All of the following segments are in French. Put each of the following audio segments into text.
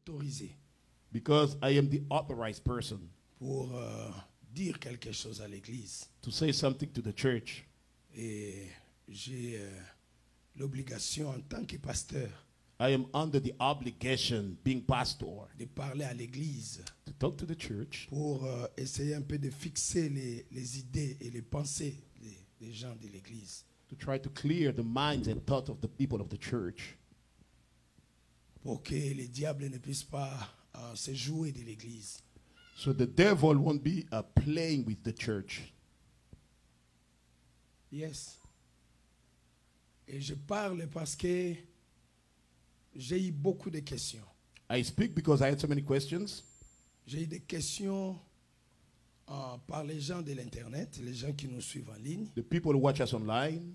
autorisé because I am the authorized person pour dire quelque chose à l'église. to say something to the church. Et j'ai l'obligation en tant que pasteur I am under the obligation, being pastor, de parler à l'église to talk to the church pour essayer un peu de fixer les idées et les pensées des gens de l'église. to try to clear the minds and thoughts of the people of the church, Pour que les diables ne puissent pas se jouer de l'église. so the devil won't be playing with the church. Yes. Et je parle parce que j'ai eu beaucoup de questions. I speak because I had so many questions. J'ai eu des questions par les gens de l'Internet, les gens qui nous suivent en ligne. The people who watch us online,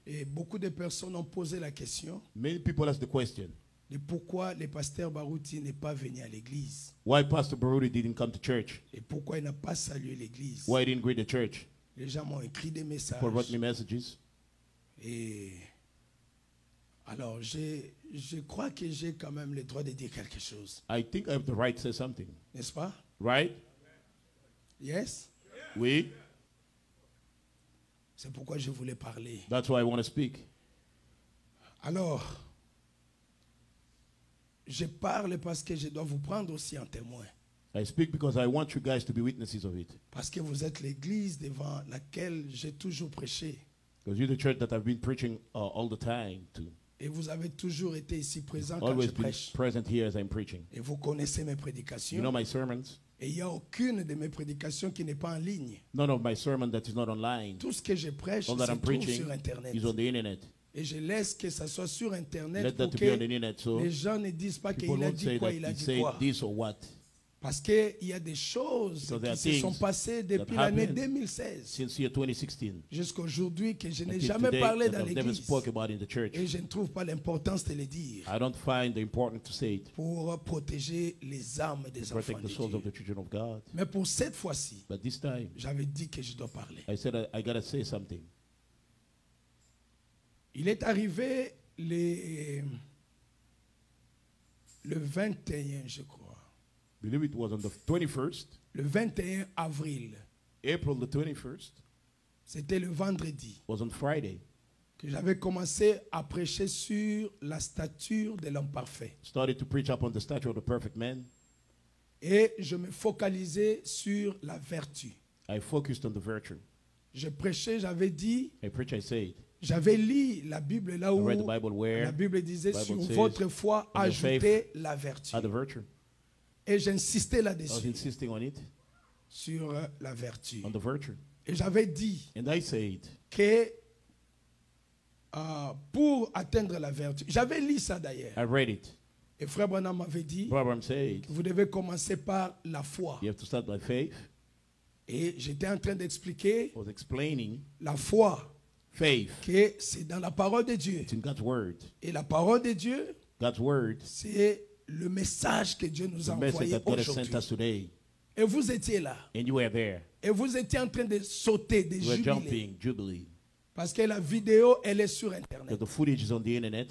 Et beaucoup de personnes ont posé la question many people ask the question, de pourquoi le pasteur Barouti n'est pas venu à l'église why Pastor Baruti didn't come to church? et pourquoi il n'a pas salué l'église. Why he didn't greet the church? Les gens m'ont écrit des messages. Forward me messages. Et alors, je crois que j'ai quand même le droit de dire quelque chose. I think I have the right to say something. N'est-ce pas? Right? Yes? Oui? C'est pourquoi je voulais parler. That's why I want to speak. Alors, je parle parce que je dois vous prendre aussi en témoin. I speak because I want you guys to be witnesses of it. Parce que vous êtes l'église devant laquelle j'ai toujours prêché. Because you're the church that I've been preaching all the time to. Et vous avez toujours été ici présent quand Always je been prêche. present here as I'm preaching. Et vous connaissez mes You prédications. know my sermons? Et il n'y a aucune de mes prédications qui n'est pas en ligne. None of my sermon that is not online. Tout ce que je prêche All that se I'm trouve preaching sur Internet. is on the internet. Et je laisse que ça soit sur Internet Let that pour to be on the que internet so les gens ne disent pas people qu'il a won't dit say quoi, that il a he dit said quoi. this or what. Parce qu'il y a des choses Because there qui are se sont things passées that depuis l'année happened 2016 Since year 2016 jusqu'à aujourd'hui que je n'ai until jamais today parlé that dans I've never l'église. spoke about in the church. Et je ne trouve pas l'importance de le dire I don't find it important to say it. pour protéger les âmes des To enfants protect de the souls Dieu. of the children of God. Mais pour cette fois-ci, But this time, j'avais dit que je dois parler. I said I gotta say something. Il est arrivé le 21, je crois. I believe it was on the 21st, Le 21 avril, April the 21st, c'était le vendredi, was on Friday. que j'avais commencé à prêcher sur la stature de l'homme parfait. Started to preach upon the stature of the perfect man. Et je me focalisais sur la vertu. I focused on the virtue. Je prêchais, j'avais dit, I preach, I said. j'avais lu la Bible là I où read the Bible where la Bible disait Bible sur says, votre foi, on your faith, ajoutez la vertu. Add the virtue. Et j'insistais I was là-dessus, insisting on it, sur la vertu. on the virtue. Et j'avais dit And I said, que pour atteindre la vertu, j'avais lu ça d'ailleurs. I read it. Et Frère Branham m'avait dit, Abraham said, vous devez commencer par la foi. you have to start by faith. Et j'étais en train d'expliquer I was explaining la foi, faith. que c'est dans la parole de Dieu. It's in God's word. Et la parole de Dieu, God's word, c'est le message que Dieu nous a the message envoyé that God has sent aujourd'hui. us today. Et vous étiez là. And you were there. Et vous étiez en train de sauter, de You were jubiler. jumping, jubilee. Parce que la vidéo, elle est sur Because Internet. the footage is on the internet.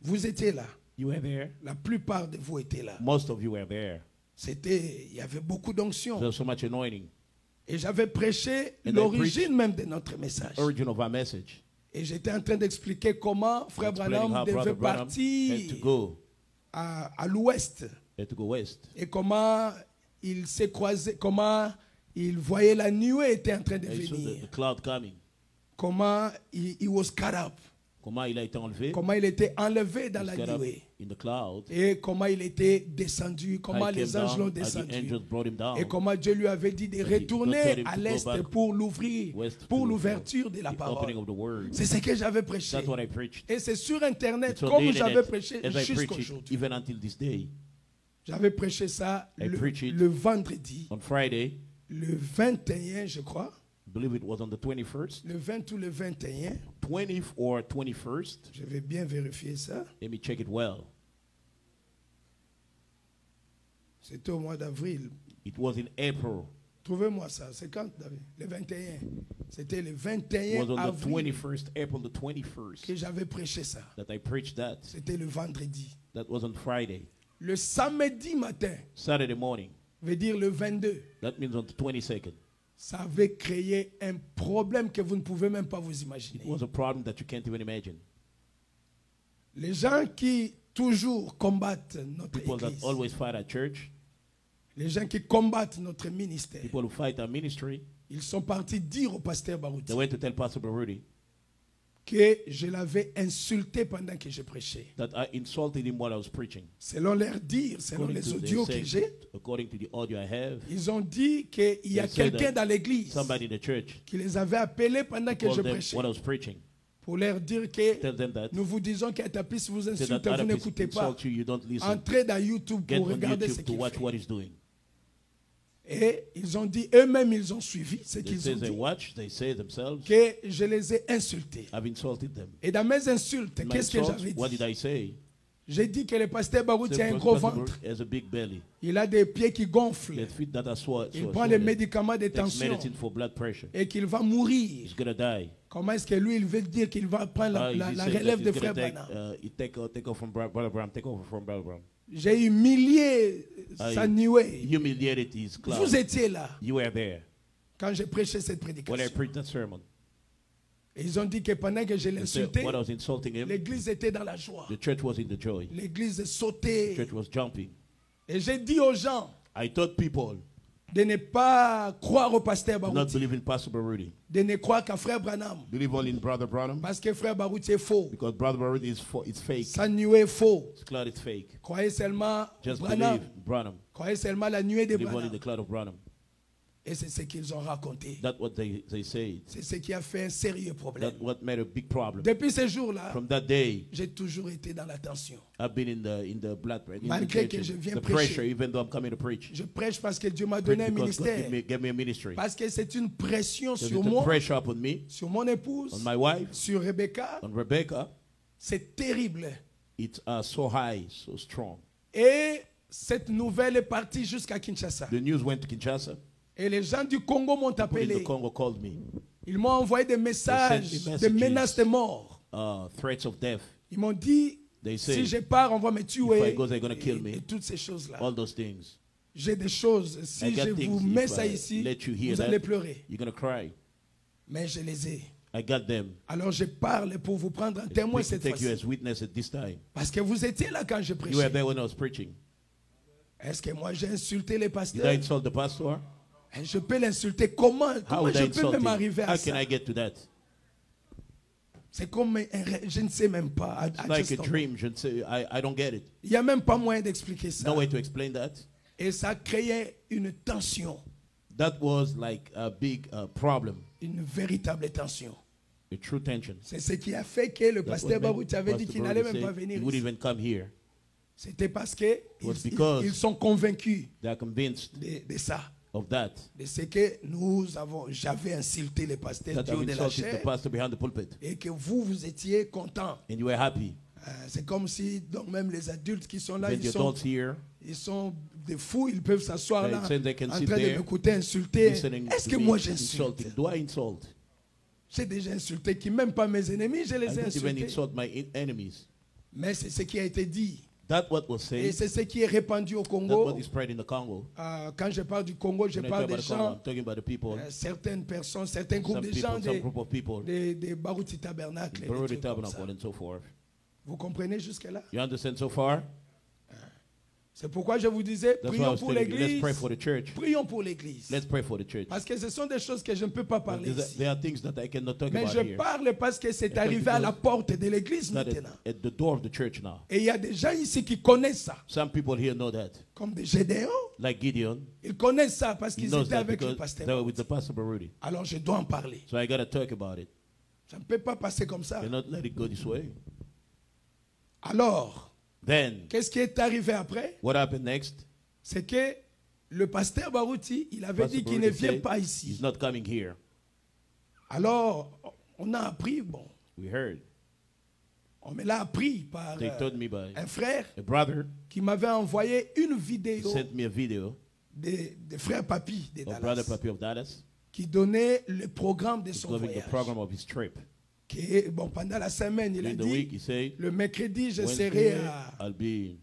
Vous étiez là. You were there. La plupart de vous étaient là. Most of you were there. Il y avait beaucoup d'onction. There's so much anointing. Et j'avais prêché And I l'origine même de notre message. Origin of our message. Et j'étais en train d'expliquer comment Frère Explaining Branham how devait Brother Branham partir had to go. à l'ouest. Had to go west. Et comment il s'est croisé, comment il voyait la nuée était en train de And he saw venir. the cloud coming. Comment he was caught up. Comment il a été enlevé? Comment il était enlevé dans He la was caught up nuée. in the cloud. Et comment il était descendu, comment How he les came anges l'ont down, how the descendu. angels brought him down. Et comment Dieu lui avait dit de God told retourner him à to go l'est back pour l'ouvrir, west pour to l'ouverture de la the parole. opening of the word. C'est ce que j'avais prêché. That's what I preached. Et c'est sur Internet, It's on comme the j'avais internet prêché as I preach jusqu'à it, aujourd'hui. even until this day. J'avais prêché ça I preach it le vendredi, on Friday. le 21, je crois. I believe it was on the 21st. Le 20 ou le 21. 20th or 21st. Je vais bien vérifier ça. Let me check it well. C'était au mois d'avril. It was in April. Trouvez-moi ça. C'est quand, David? Le 21. C'était le It 21 was on the avril 21st, April the 21st, que j'avais prêché ça. that I preached that. C'était le vendredi. That was on Friday. Le samedi matin, Saturday morning, veut dire le 22, that means on the 22nd, ça avait créé un problème que vous ne pouvez même pas vous imaginer. it was a problem that you can't even imagine. Les gens qui toujours combattent notre People that église, always fight at church, les gens qui combattent notre ministère, people who fight our ministry, ils sont partis dire au pasteur Barouti they went to tell Pastor Baruti que je l'avais insulté pendant que je prêchais. that I insulted him while I was preaching. Selon leur dire, selon According les to, audios they que say, j'ai, according to the audio I have, ils ont dit qu'il y a They say quelqu'un that dans l'église somebody in the church qui les avait appelés pendant que je called them prêchais while I was preaching. pour leur dire que Tell them that, nous vous disons qu'Atapis vous say insulte, that vous other people n'écoutez pas. insult you, you don't listen. Entrez dans YouTube Get pour on regarder ce YouTube to qu'il watch fait. what he's doing. Et ils ont dit, eux-mêmes, ils ont suivi ce They qu'ils say ont they dit, watch, they say themselves, que je les ai insultés. I've insulted them. Et dans mes insultes, In my qu'est-ce que insults, j'avais what did dit? I say? J'ai dit que le pasteur Barouti Say, a un gros Pastor ventre. Baruti has a big belly. Il a des pieds qui gonflent. Let feet that are Il prend des swollen. médicaments de Takes tension medicine for blood pressure. et qu'il va mourir. He's gonna die. Comment est-ce que lui, il veut dire qu'il va prendre He la said relève that de he's gonna frère Branham? take over from Brother Branham. Take over from Brother Branham. J'ai humilié Saniwe. Humiliated his Vous clown. étiez là You were there quand j'ai prêché cette when I prédication. preached that sermon. Et ils ont dit que pendant que je They said, l'insultais, when I was insulting him, l'église était dans la joie. the church was in the joy. L'église The sautait. church was jumping. Et j'ai dit aux gens I taught people de ne pas croire au pasteur to not Barouti, believe in Pastor Baruti. de ne croire qu'à frère Branham, Believe only in Brother Branham parce que frère Barouti est faux. because Brother Baruti is it's fake. Sa nuée est faux. It's cloud, it's fake. Croyez seulement Just Branham. believe Branham. Croyez seulement la nuée de Believe only Branham. the cloud of Branham. Et c'est ce qu'ils ont raconté. That's what they said. C'est ce qui a fait un sérieux problème. That's what made a big problem. Depuis ce jour-là, From that day, j'ai toujours été dans la tension. I've been in the blood pressure, Malgré que je viens the prêcher. pressure, even though I'm coming to preach. Je prêche parce que Dieu m'a donné un Because God ministère. gave me a ministry. Parce que c'est une pression There's sur a moi, pressure upon me, sur mon épouse, on my wife, sur Rebecca. on Rebecca. C'est terrible. It's so high, so strong. Et cette nouvelle est partie jusqu'à Kinshasa. The news went to Kinshasa. Et les gens du Congo m'ont People in the appelé. Congo called me. Ils m'ont envoyé des messages, They sent me des messages. menaces de mort. Threats of death. Ils m'ont dit, They say, si je pars, on va me if I tuer. go, they're gonna kill Et me. toutes ces choses-là. All those things. J'ai des choses, si I got je things, vous mets if ça I ici, let you hear vous that, allez pleurer. You're gonna cry. Mais je les ai. I got them. Alors je parle pour vous prendre un témoin To cette take you fois-ci. as witness at this time. Parce que vous étiez là quand je You were prêchais. there when I was preaching. Est-ce que moi j'ai insulté les Did I pasteurs? insult the pastor? Et je peux l'insulter. Comment How would je I peux insult même him? arriver à How ça? can I get to that? C'est comme un rêve. Je ne sais même pas. It's like a dream. Je ne sais- I don't get it. Il n'y a même pas moyen d'expliquer ça. No way to explain that. Et ça créait une tension. That was like a big problem, Une véritable tension. a true tension. C'est ce qui a fait que le That's pasteur what made Barouti avait dit Pastor qu'il n'allait Baruti même pas say venir he wouldn't ici. even come here. C'était parce que was because ils sont convaincus They are convinced de ça. of that. De ce que j'avais insulté le pasteur That du haut I've de la insulted the chair pastor behind the pulpit. et que vous étiez content. And you were happy. C'est comme si, donc même les adultes qui sont là, Then the adults here, ils sont des fous, ils peuvent s'asseoir They là say they can en sit train de there, m'écouter insulter. listening Est-ce to que me moi j'insulte? insulting. Do I insult? J'ai déjà insulté qui même pas mes ennemis, je I les ai don't even insultés. insult my enemies. Mais c'est ce qui a été dit. That's what was Et said. c'est ce qui est répandu au That's Congo. what is spread in the Congo. Quand je parle du Congo, je When I parle talk des about the Congo, gens, I'm talking about the people, certaines personnes, certains groupes some de gens, people, some group of people, des Barouti Tabernacle. et des Baruti trucs comme ça. Tabernacle and so forth. Vous comprenez jusque-là? You understand so far? C'est pourquoi je vous disais, That's why I prions was pour telling you, let's l'église. pray for the church. Prions pour l'église. Let's pray for the church. Parce que ce sont des choses que je ne peux pas parler ici. There are things that I cannot talk Mais about je here. parle parce que c'est Because arrivé à la porte de l'église Not maintenant. at the door of the church now. Et il y a des gens ici qui connaissent ça. Some people here know that. Comme des Gédéons. Like Gideon, Ils connaissent ça parce he qu'ils knows étaient that avec le because pasteur. they were with the pastor Baruti. Alors je dois en parler. So I got to talk about it. Ça ne peut pas passer comme ça. Cannot let it go this way. Alors, Then, qu'est-ce qui est arrivé après? what happened next? C'est que le pasteur Barouti, il avait Pastor dit qu'il ne Baruti vient said pas he's ici. not coming here. Alors, on a appris, bon, We heard. on me l'a appris par They told me by un frère a brother qui m'avait envoyé une vidéo sent me a video de frère Papi de of Brother Dallas Papi of Dallas qui donnait le programme de son giving the voyage. program of his trip. Qui, bon, pendant la semaine, il a In the week, dit, he said, le mercredi, je Wednesday, serai à I'll be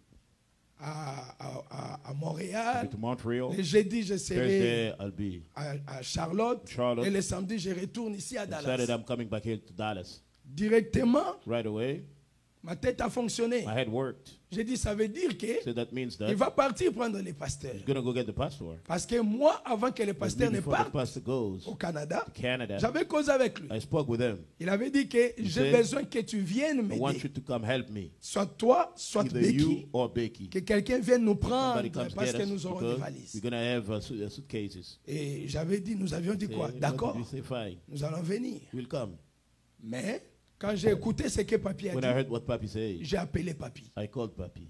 à I'll Montréal. be to Montreal. Le jeudi, je serai Thursday, I'll be. à Charlotte. Charlotte. Et le samedi, je retourne ici à Saturday, Dallas. I'm coming back here to Dallas. Directement, Right away, ma tête a fonctionné. my head worked. J'ai dit, ça veut dire que So that means il that va partir prendre les pasteurs. he's going to go get the pastor. Parce que moi, avant que le pasteur ne Before the parte pastor goes au Canada, to Canada, j'avais causé avec lui. I spoke with him. Il avait dit que j'ai said, besoin que tu viennes I want m'aider. you to come help me. Soit toi, soit Either Becky. you or Becky. Que quelqu'un vienne nous prendre Somebody comes parce get que us nous aurons des because valises. we're going to have suitcases. Et j'avais dit, nous avions dit quoi? Say, D'accord, we say, fine, nous allons venir. we'll come. Mais quand j'ai écouté ce que Papi a When I dit, heard what Papi said, j'ai appelé Papi. I called Papi.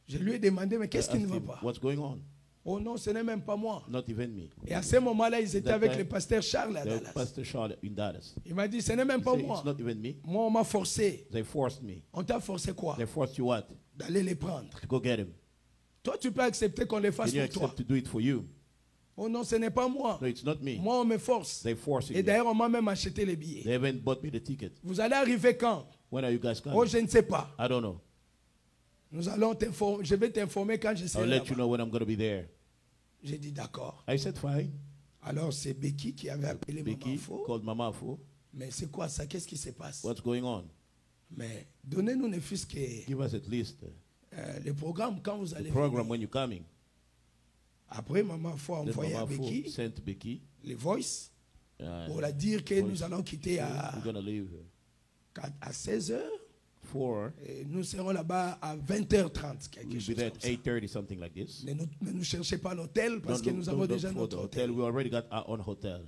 Je lui ai demandé, mais I qu'est-ce qui ne asked va him, pas? what's going on? Oh non, ce n'est même pas moi. Not even me. Et à ce moment-là, ils étaient That avec time, le pasteur Charles à The Dallas. Pastor Charlotte in Dallas. Il m'a dit, ce n'est même He pas said, moi. it's not even me. Moi, on m'a forcé. They forced me. On t'a forcé quoi? They forced you what? D'aller les prendre. To go get him. Toi, tu peux accepter qu'on les fasse Can you pour toi. accept to do it for you? Oh non, ce n'est pas moi. No, it's not me. Moi, on me force. They forcing Et me. d'ailleurs, on m'a même acheté les billets. They haven't bought me the ticket. Vous allez arriver quand? When are you guys coming? Oh, je ne sais pas. I don't know. Nous allons t'informer. Je vais t'informer quand je I'll serai let là-bas. you know when I'm going to be there. J'ai dit d'accord. I said, fine. Alors, c'est Becky qui avait appelé Maman Becky Fo. called Mama Fo. Mais c'est quoi ça? Qu'est-ce qui se passe? What's going on? Mais donnez-nous ne fût-ce que Give us at least le programme quand vous the allez program venir. when you're coming. Après, Maman Fo a Then envoyé à Mama Fo Becky sent Becky. les voice Uh, pour la dire que nous allons quitter à, we're going to leave 16 heures. 4. Et nous serons là-bas à 20h30, quelque We'll be chose there comme at ça. 8:30, something like this. Ne nous cherchez pas l'hôtel parce que nous avons look déjà for notre the hôtel. hotel. We already got our own hotel.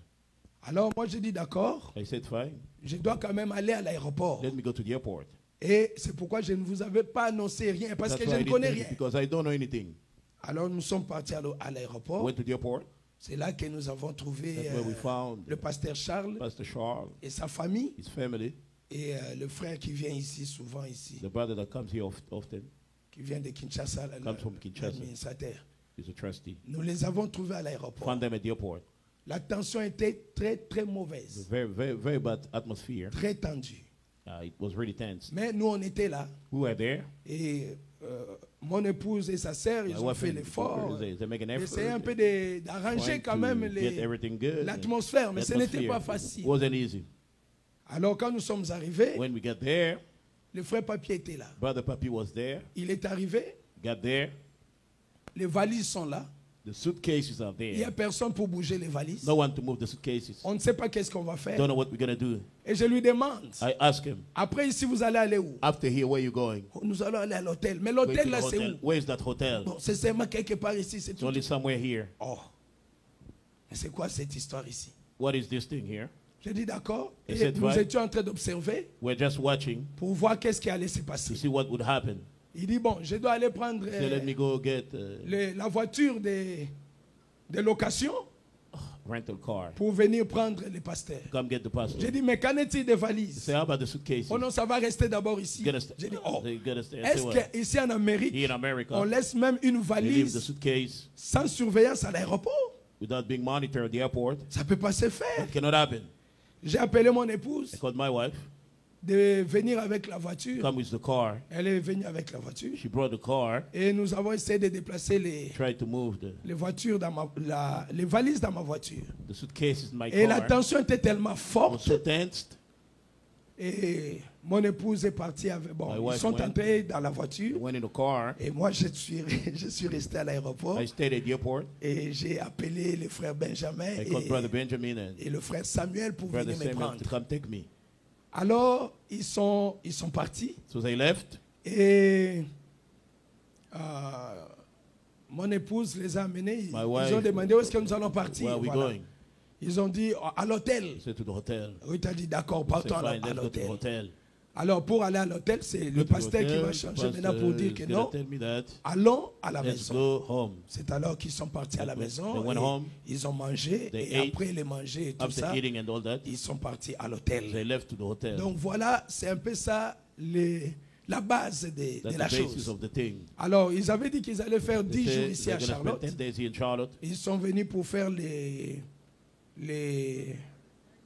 Alors moi j'ai dit d'accord, I said, fine. je dois quand même aller à l'aéroport. Let me go to the airport. Et c'est pourquoi je ne vous avais pas annoncé rien parce That's que je why I ne connais didn't, rien. because I don't know anything. Alors nous sommes partis à l'aéroport. Went to the airport. C'est là que nous avons trouvé That's where we found le pasteur Charles Pastor Charles, et sa famille his family, et le frère qui vient ici, souvent ici, the brother that comes here often. qui vient de Kinshasa, Comes from Kinshasa. l'administrateur. He's a trustee. Nous les avons trouvés à l'aéroport. Found them at the airport. La tension était très très It was mauvaise, a very, very, very bad atmosphere. très tendue. It was really tense. Mais nous on était là We were there. et mon épouse et sa sœur, ils My ont wife fait and l'effort. they make an effort. Essayer un peu d'arranger trying quand to même get everything good. l'atmosphère, mais ce n'était pas Atmosphere. facile. Wasn't easy. Alors quand nous sommes arrivés, When we got there, le frère Papier était là. Brother Papi was there. Il est arrivé, Got there. les valises sont là. The suitcases are Il n'y a there. personne pour bouger les valises. No one to move the suitcases. On ne sait pas qu'est-ce qu'on va faire. Don't know what we're gonna do. Et je lui demande, I asked him, après ici, vous allez aller où? after here, where you going? Oh, nous allons aller à l'hôtel. Mais Going to l'hôtel the là, c'est hotel. où? Where's that hotel? Bon, c'est seulement quelque part ici, c'est It's tout. only somewhere here. Oh, mais c'est quoi cette histoire ici? What is this thing here? J'ai dit d'accord. Et Et cette nous fois- étions en train d'observer We're just watching pour voir qu'est-ce qui allait se to passer. see what would happen. Il dit, bon, je dois aller prendre So let me go get la voiture de location rental car. pour venir prendre les pasteurs. Come get the pastor. J'ai dit, mais qu'en est-il des valises? Say, how about the suitcases? Oh non, ça va rester d'abord ici. You're gonna sta- J'ai dit, oh, You're gonna stay. I est-ce say, what? qu'ici en Amérique, Here in America, on laisse même une they leave the valise suitcase sans surveillance à l'aéroport? without being monitored at the airport. Ça ne peut pas se faire. It cannot happen. J'ai appelé mon I épouse called my wife. de venir avec la voiture. Come with the car. Elle est venue avec la voiture. She brought the car. Et nous avons essayé de déplacer Tried to move les voitures dans les valises dans ma voiture. the suitcases in my Et la car. tension était tellement I was forte. so tensed. Et mon épouse est partie avec. My Bon, ils wife sont went. entrés dans la I voiture. went in the car. Et moi, je suis resté à l'aéroport. I stayed at the airport. Et j'ai appelé le frère Benjamin I called Brother Benjamin and et le frère Samuel pour Brother venir me Samuel prendre. to come take me. Alors, ils sont partis. So they left. Et mon épouse les a amenés. Ils My ont wife- demandé où est-ce que nous allons partir. Where are we Voilà. going? Ils ont dit à l'hôtel. I said to the hotel. Oui, tu as dit d'accord, I said, partons fine, à let's go to the l'hôtel. hotel. Alors, pour aller à l'hôtel, c'est Go le to the pasteur qui hotel. va changer Pastor maintenant pour dire is que gonna non, tell me that. allons à la Let's maison. go home. C'est alors qu'ils sont partis à la They maison. went Et home. ils ont mangé. They Et ate. après les manger et tout After ça, eating and all that, ils sont partis à they l'hôtel. left to the hotel. Donc voilà, c'est un peu ça la base de That's la the basis chose. of the thing. Alors, ils avaient dit qu'ils allaient faire 10 jours They ici said à they're gonna spend Charlotte. 10 days here in Charlotte. Ils sont venus pour faire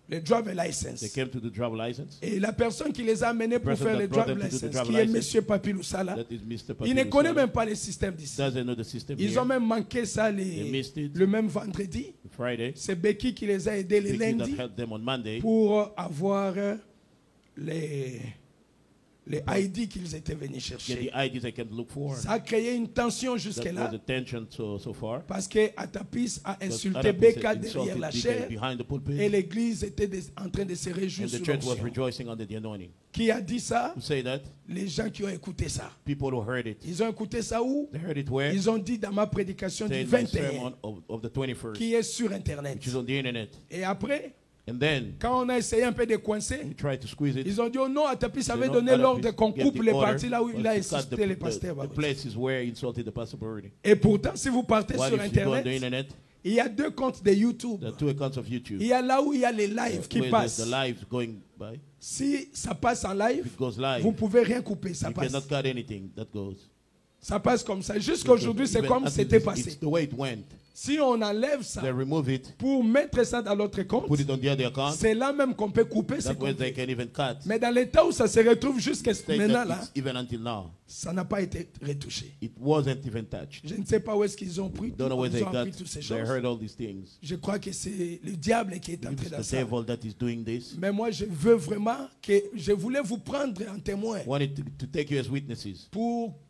le driver They license. came to the driver license. Et la personne qui les a amenés pour Person faire that le brought driver them to do the license, driver qui est license, M. Papiloussala, That is Mr. il ne Papilu connaît Sala. même pas le système d'ici. Doesn't know the system Ils here. ont même manqué ça They missed it. le même vendredi. Friday. C'est Becky qui les a aidés le Vicky that lundi helped them on Monday pour avoir les ID qu'ils étaient venus get chercher. the IDs I can look for. Ça a créé une tension That jusque-là was a tension so far. parce que Atapis a Because insulté Adapis Becca had derrière insulted la Becca chair behind the pulpit, et l'église était en train de se réjouir and the sur church was l'onction. rejoicing under the anointing. Qui a dit ça? Who say that? Les gens qui ont écouté ça. People who heard it. Ils ont écouté ça où? They heard it where? Ils ont dit dans ma prédication du Say in my 21 sermon of the 21st, qui est sur Internet. which is on the internet. Et après, And then quand on a essayé un peu de coincer, he tried to squeeze it. ils ont dit oh non, Atapis avait They donné know l'ordre Adapis qu'on gave coupe the les order parties là où il a was to cut insulté les pasteurs. the places where he insulted the pastor already. Et pourtant, si vous partez While sur if you go on the Internet, internet, il y a 2 comptes de YouTube. there are 2 accounts of YouTube. Il y a là où il y a les lives qui Where there's passent. the lives going by. Si ça passe en live, If it goes live, vous ne pouvez rien couper, ça you passe. cannot cut anything that goes. Ça passe comme ça. Jusqu'à aujourd'hui, c'est Even comme until c'était it's passé. the way it went. Si on enlève ça They remove it, pour mettre ça dans l'autre compte, put it on the other account. c'est là même qu'on peut couper ces That way they comptes. can even cut. Mais dans l'état où ça se retrouve jusqu'à State maintenant that là, it's even until now, ça n'a pas été retouché. it wasn't even touched. Je ne sais pas où est-ce qu'ils ont pris, Don't know where ils they ont got. appris toutes ces They choses. heard all these things. Je crois que c'est le diable qui est entré It's dans the ça. devil that is doing this. Mais moi, je veux vraiment que je voulais vous prendre en témoin Wanted to take you as witnesses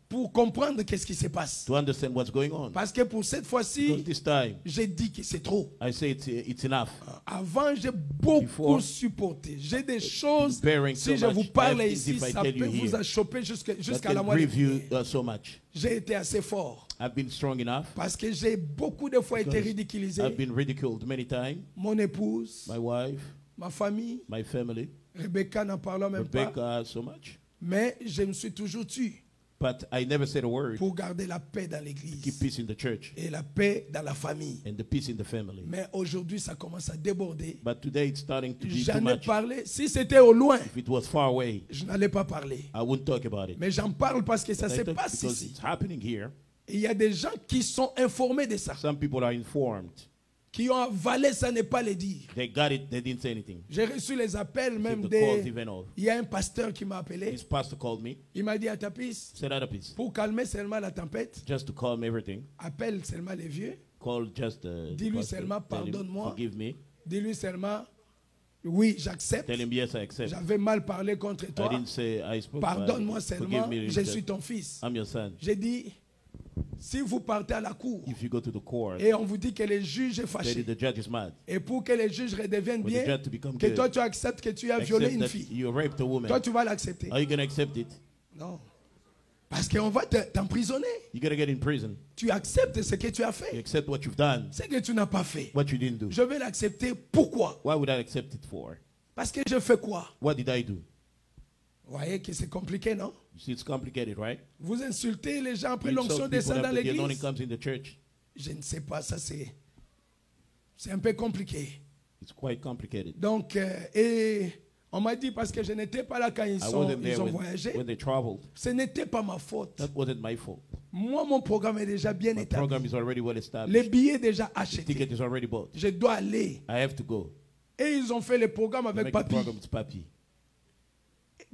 pour comprendre qu'est-ce qui se passe. to understand what's going on. Parce que pour cette Because fois-ci, this time, j'ai dit que c'est trop. I say it's enough. Avant, j'ai beaucoup Before, supporté. J'ai des choses, bearing si so je much, vous parle I have ici, things if I ça tell peut you vous here choper That jusqu'à la can moitié. grieve you so much. J'ai été assez fort. I've been strong enough. Parce que j'ai beaucoup de fois été Because ridiculisé. I've been ridiculed many times. Mon épouse, My wife, ma famille, my family, Rebecca n'en parlant même pas. Rebecca, so much. Mais je me suis toujours tué But I never said a word. pour garder la paix dans Keep l'église peace in the church et la paix dans la famille. and the peace in the family. Mais aujourd'hui, ça commence à déborder. But today it's starting to be too J'en ai much. parlé. Si c'était au loin, If it was far away, je n'allais pas parler. I wouldn't talk about it. Mais j'en parle parce que ça I se talk passe because ici. it's happening here. Et il y a des gens qui sont informés de ça, Some people are informed. qui ont avalé ça ne pas le dire. They got it. They didn't say anything. J'ai reçu les appels même The calls des... even of. Il y a un pasteur qui m'a appelé. His pastor called me. Il m'a dit à Tapis, Said out of peace. pour calmer seulement la tempête, Just to calm everything. appelle seulement les vieux. Call just the Dis-lui pastor. seulement, Tell him, pardonne-moi. forgive me. Dis-lui seulement, oui, j'accepte. Tell him yes, I accept. J'avais mal parlé contre I toi. didn't say I spoke. Pardonne-moi Forgive seulement, me. je suis ton fils. I'm your son. J'ai dit, si vous partez à la cour If you go to the court, et on vous dit que le juge est say fâché, the judge is mad. et pour que le juge redevienne For the bien, judge to become que good, toi tu acceptes que tu as violé accept une that fille. you raped a woman. Toi tu vas l'accepter. Are you going to accept it? Non. Parce qu'on va t'emprisonner. You're going to get in prison. Tu acceptes ce que tu as You fait. accept what you've done, Ce que tu n'as pas fait. what you didn't do. Je vais l'accepter. Pourquoi? Why would I accept it for? Parce que je fais quoi? What did I do? Vous voyez que c'est compliqué, non? You see, it's complicated, right? Vous insultez les gens après You l'onction insult descend people dans after the anointing l'église. comes in the church. Je ne sais pas, ça c'est un peu compliqué. It's quite complicated. Donc, et on m'a dit parce que je n'étais pas là quand I wasn't there ils ont when voyagé. they traveled. Ce n'était pas ma faute. That wasn't my fault. Moi, mon programme est déjà bien My établi. program is already well Les established. billets déjà The achetés. ticket is already bought. Je dois aller. I have to go. Et ils ont fait le programme They avec make the Papi. program with Papi.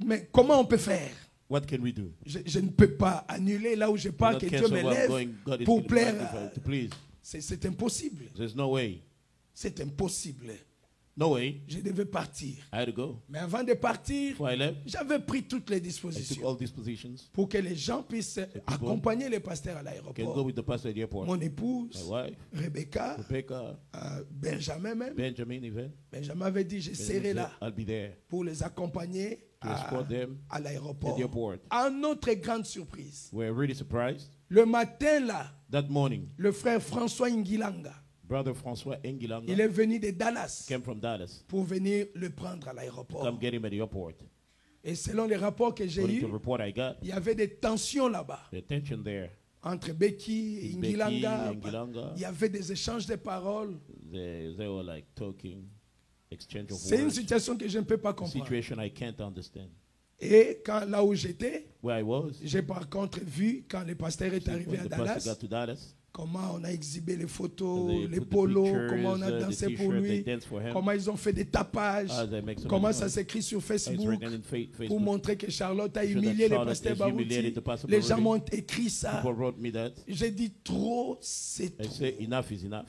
Mais comment on peut faire? What can we do? Je ne peux pas annuler là où je pars, Not que Dieu cancel me where I'm lève going. God is pour going plaire. to please. C'est impossible. There's no way. C'est impossible. No way. Je devais partir. I had to go. Mais avant de partir, Before I left, j'avais pris toutes les I took dispositions all these positions. pour que les gens puissent accompagner les pasteurs à I can go l'aéroport. with the pastor at the airport. Mon épouse, My wife, Rebecca, Rebecca, Benjamin même. Benjamin, even. Benjamin avait dit, je serai Benjamin là said, I'll be there pour les accompagner to escort them à at l'aéroport. the airport. À notre grande surprise, We're really surprised. le matin là, That morning, le frère François Ngilanga, Brother François il Engilanga est venu de Dallas came from Dallas. pour venir le prendre à l'aéroport. Come get him at the airport. Et selon les rapports que j'ai According eus, to the report I got, il y avait des tensions là-bas the tension there. entre Becky et Becky Ngilanga. and Ngilanga. Il y avait des échanges de paroles. They were like talking, exchange of C'est une words. situation que je ne peux pas A comprendre. situation I can't understand. Et là où j'étais, Where I was, j'ai par contre vu quand le pasteur est arrivé à when the pastor Dallas, got to Dallas, Comment on a exhibé les photos, They les put the polos, pictures, comment on a the dansé t-shirt, pour lui, they dance for him. comment ils ont fait des tapages, They make so comment many ça noise. s'écrit sur It's Facebook written in pour Facebook. montrer que Charlotte a Show that humilié le Charlotte pasteur has Barouti. humiliated the pastor Les gens Barouti. m'ont écrit ça. People wrote me that. J'ai dit trop, c'est I trop. say enough is enough.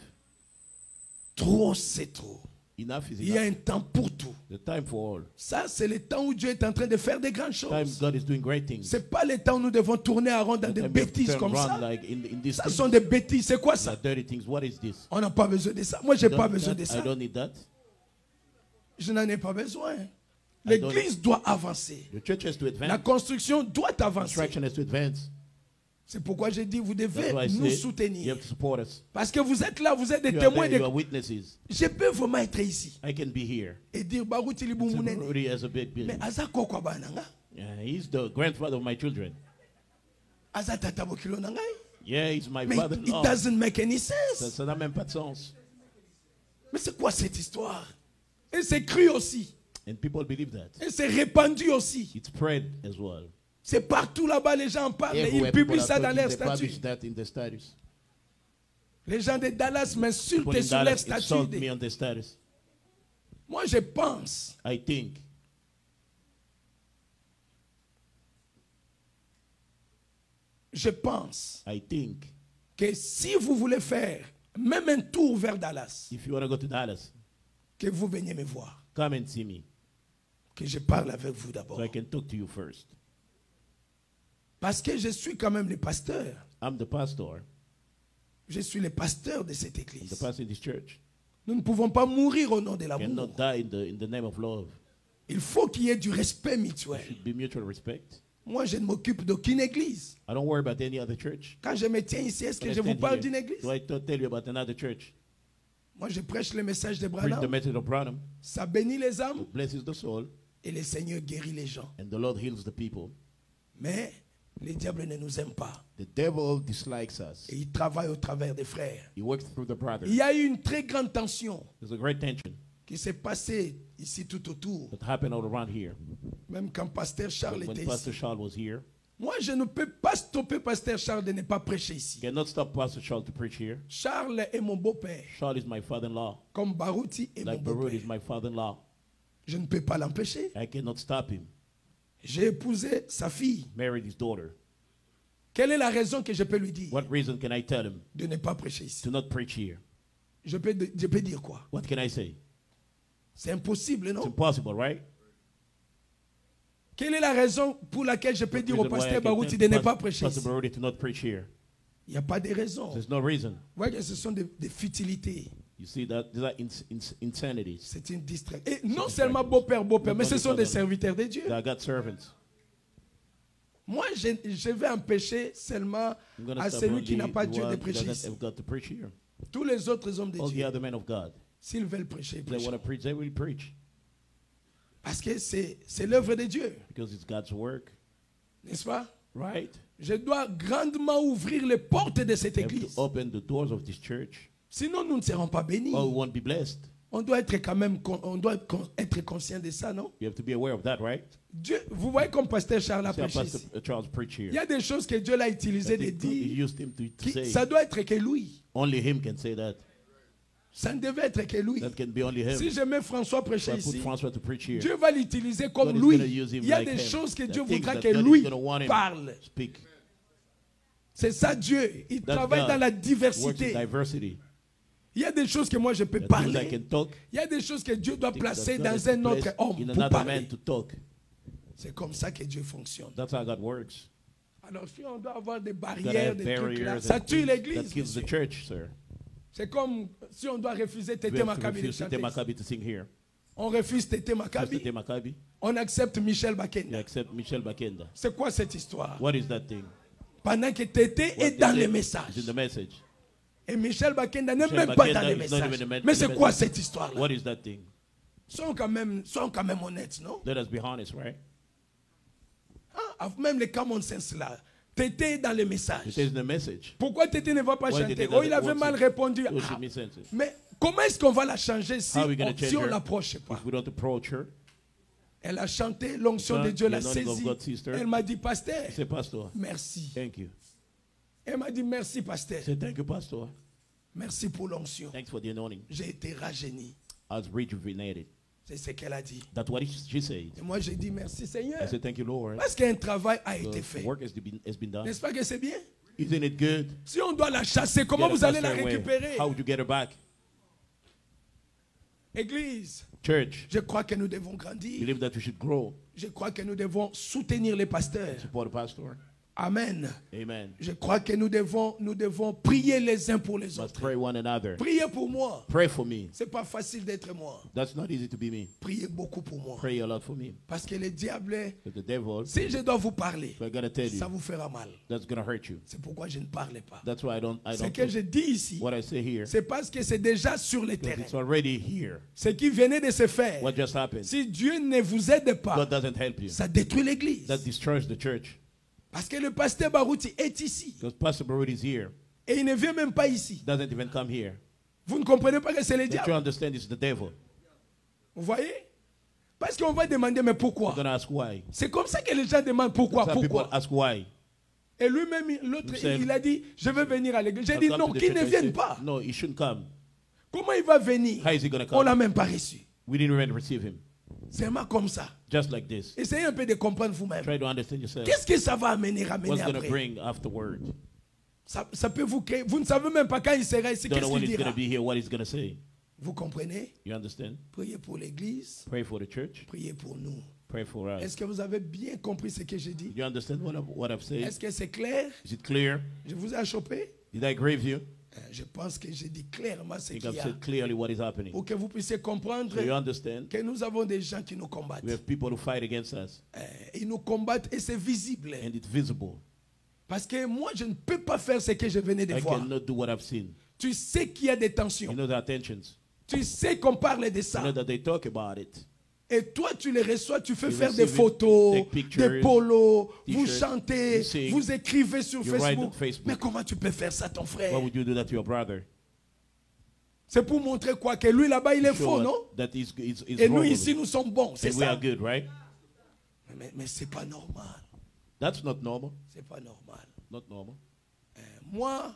Trop, c'est trop. Enough is Il y a enough. un temps pour tout. The time for all. Ça, c'est le temps où Dieu est en train de faire des grandes Time choses. God is doing great things. C'est pas le temps où nous devons tourner à rond dans des Time we have to bêtises turn comme around ça. like in these Ça things. sont des bêtises. C'est quoi ça? The dirty things. What is this? On n'a pas besoin de ça. Moi, j'ai Don't pas need besoin that. de I ça. don't need that. Je n'en ai pas besoin. I don't- L'église doit avancer. The church has to La advance. construction doit avancer. Construction has to advance. C'est pourquoi j'ai dit, vous devez That's why I nous say you soutenir. have to support us. Parce que vous êtes là, vous êtes des You are témoins. there, you are De... witnesses. Je peux vraiment être ici I can be here. et dire, Barouti Libou Mounene. Already has a big Mais business. aza kokwa bananga? Yeah, he's the grandfather of my children. Aza tata bokilo na ngai? Yeah, he's my Mais it father-in-law. doesn't make any sense. Ça n'a même pas de sens. Mais c'est quoi cette histoire? Et c'est cru aussi. And people believe that. Et c'est répandu aussi. It's spread as well. C'est partout là-bas, les gens en parlent. Et Everywhere ils people publient are ça dans talking, leurs they statuts. publish that in their status. Les gens de Dallas People m'insultent in sur leurs Dallas statuts. insult me on their status. Moi, je pense I think que si vous voulez faire même un tour vers Dallas, if you want to go to Dallas, que vous veniez me voir, come and see me que je parle avec vous d'abord. so I can talk to you first. Parce que je suis quand même le pasteur. I'm the pastor. Je suis le pasteur de cette I'm the église. pastor in this church. Nous ne pouvons pas mourir au nom de I l'amour. cannot die in the name of love. Il faut qu'il y ait du respect There mutuel. should be mutual respect. Moi, je ne m'occupe d'aucune église. I don't worry about any other church. Quand je me tiens ici, est-ce When que I je vous stand parle here, d'une église? do I tell you about another church? Moi, je prêche le message de Preach the Branham. message of Branham. Ça bénit les âmes It blesses the soul, et le Seigneur guérit les gens. and the Lord heals the people. Mais le diable ne nous aime pas. The devil dislikes us. Et il travaille au travers des frères. He works through the brothers. Il y a eu une très grande tension There's a great tension qui s'est passée ici tout autour. that happened all around here. Même quand Pasteur Charles When était Pastor ici. Charles was here, Moi, je ne peux pas stopper Pasteur Charles de ne pas prêcher ici. cannot stop Pastor Charles to preach here. Charles est mon beau-père. Charles is my father-in-law. Comme Barouti est mon Like Barut is beau-père. my father-in-law. Je ne peux pas l'empêcher. I cannot stop him. J'ai épousé sa fille. Married his daughter. Quelle est la raison que je peux lui dire What reason can I tell him de ne pas prêcher ici? to not preach here? Je peux dire quoi? What can I say? C'est impossible, It's non? impossible, right? Quelle est la raison pour laquelle je peux dire au Reason why I pasteur can Barouti tell de ne pas Pastor prêcher ici? Baruti to not preach here. Il n'y a pas de raison. There's no reason. Vous voyez que ce sont des futilités. You see that? These are insanities. C'est une distraction. Et non seulement beau-père, mais ce sont des serviteurs de Dieu. They are God's servants. Moi, je vais empêcher seulement I'm going to à stop celui only qui n'a pas the Dieu de one prêcher that ici. have got to preach here. Tous les autres hommes de All the Dieu, other men of God, s'ils veulent prêcher, ils they want to prêchent. preach, they will preach. Parce que c'est l'œuvre de Dieu, Because it's God's work, n'est-ce pas? right? Je dois grandement ouvrir les portes de cette We have église. to open the doors of this church, Sinon, nous ne serons pas bénis. or we won't be blessed. On doit être quand même, on doit être conscient de ça, non? You have to be aware of that, right? Dieu, vous voyez comme Pasteur Charles a See how prêché Pastor ici. Charles preach Il y here. a des choses que Dieu l'a utilisé de He dire. used him to Qui, say. ça doit être que lui. Only him can say that. Ça ne devait être que lui. That can be only him. Si je mets François So prêcher I put ici, Francois to preach here. Dieu va l'utiliser comme God is lui. gonna use him Il y a like des him. choses que The Dieu things voudra that que God is lui gonna want him parle. Speak. C'est ça Dieu. Il That travaille God dans la works in diversité. diversity. Il y a des choses que moi je peux The things I parler. can talk. Il y a des choses que Dieu doit things that placer God has dans un autre placed homme in pour another parler. man to talk. C'est comme ça que Dieu fonctionne. That's how God works. Alors si on doit avoir des You gotta barrières, have des trucs là, barriers ça that tue l'église. kills the monsieur. church, sir. C'est comme si on doit refuser We Tété have to Maccabi de refuse Tete chanter. Maccabi to sing here. On refuse Tété Refuse Maccabi. Tete Maccabi. On accepte Michel You Bakenda. accept Michel Bakenda. C'est quoi cette histoire? What is that thing? Pendant que Tété What est dans is le it? message. It's in the message. Et Michel Bakenda n'est Michel même pas Bakenda dans le is not message. even in the Mais c'est message. quoi cette histoire-là? What is that thing? Soyons quand même honnêtes, non? Let us be honest, right? Ah, même les common sense là. Tété est dans le message. It says in the message. Pourquoi Tété ne va pas Why chanter? Tété Oh, il avait doesn't mal want répondu. Those Ah, should be senses. mais comment est-ce qu'on va la changer si How are we gonna on change si on her? l'approche pas? If we don't approach her, Elle a chanté, l'onction Son, de Dieu the l'a anointing of saisie. God seized her. Elle m'a dit, pasteur, say, Pastor, merci. thank you. Elle m'a dit merci, pasteur. I said, thank you, Pastor. Merci pour l'onction. Thanks for the anointing. J'ai été rajeuni. I was rejuvenated. C'est ce qu'elle a dit. That's what she said. Et moi, j'ai dit merci, Seigneur. I said, thank you, Lord. Parce qu'un travail a été The fait. work has been done. N'est-ce pas que c'est bien? Isn't it good? Si on doit la chasser, comment Get vous her allez la passed away. récupérer? How would you get her back? Église, Church, je crois que nous devons grandir. believe that we should grow. Je crois que nous devons soutenir les pasteurs. Support the pastor. Amen. Amen. Je crois que nous devons prier les uns pour les Must autres. pray one another. Priez pour moi. Pray for me. C'est pas facile d'être moi. That's not easy to be me. Priez beaucoup pour moi. Pray a lot for me. Parce que le diable, But the devil, si je dois vous parler, if I gotta tell ça you, vous fera mal. that's gonna hurt you. C'est pourquoi je ne parle pas. That's why I don't Ce que je dis ici, what I say here. c'est parce que c'est déjà sur le Because terrain. it's already here. Ce qui venait de se faire, What just happened? si Dieu ne vous aide pas, God doesn't help you. ça détruit l'église. That destroys the church. Parce que le pasteur Barouti est ici. Because Pastor Baruti is here. Et il ne vient même pas ici. Doesn't even come here. Vous ne comprenez pas que c'est le Don't you diable. understand it's the devil? Vous voyez? Parce qu'on va demander, mais You're pourquoi? gonna ask why. C'est comme ça que les gens demandent pourquoi, Some people pourquoi. ask why. Et lui-même, l'autre, You said- il a dit, je veux venir à l'église. J'ai dit, Come non, to the qu'il ne church. I vienne said, pas. No, he shouldn't come. Comment il va venir? How is he gonna On l'a come? même pas reçu. We didn't even receive him. C'est vraiment comme ça. Just like this. Essayez un peu de comprendre vous-même. Try to understand yourself. Qu'est-ce que ça va ramener What's gonna après? bring afterward? Ça peut vous créer. Vous ne savez même pas quand il sera ici. Don't know Qu'est-ce when qu'il he's dira? gonna be here, what he's gonna say. Vous comprenez? You understand? Priez pour l'église. Pray for the church. Priez pour nous. Pray for us. Est-ce que vous avez bien compris ce que j'ai dit? You understand what I've said? Est-ce que c'est clair? Is it clear? Je vous ai chopé? Did I grieve you? Je pense que j'ai dit clairement ce I think qu'il I've y a. said clearly what is happening. Pour que vous puissiez comprendre So you understand? que nous avons des gens qui nous combattent. We have people who fight against us, Ils nous combattent et c'est visible. and it's visible. Parce que moi, je ne peux pas faire ce que je venais de I voir. cannot do what I've seen. Tu sais qu'il y a des You tensions. know the attentions. Tu sais qu'on parle de You ça. know that they talk about it. Et toi, tu les reçois, tu fais You faire receive des it, photos, take pictures, des polos, vous t-shirts, chantez, you sing, vous écrivez sur you write Facebook. on Facebook. Mais comment tu peux faire ça, ton frère? Why would you do that to your brother? C'est pour montrer quoi? Que lui là-bas, il est Show faux, us non? that he's Et nous wrong. ici, nous sommes bons. C'est And we ça? are good, right? Mais c'est pas normal. That's not normal. C'est pas normal. Not normal. Moi,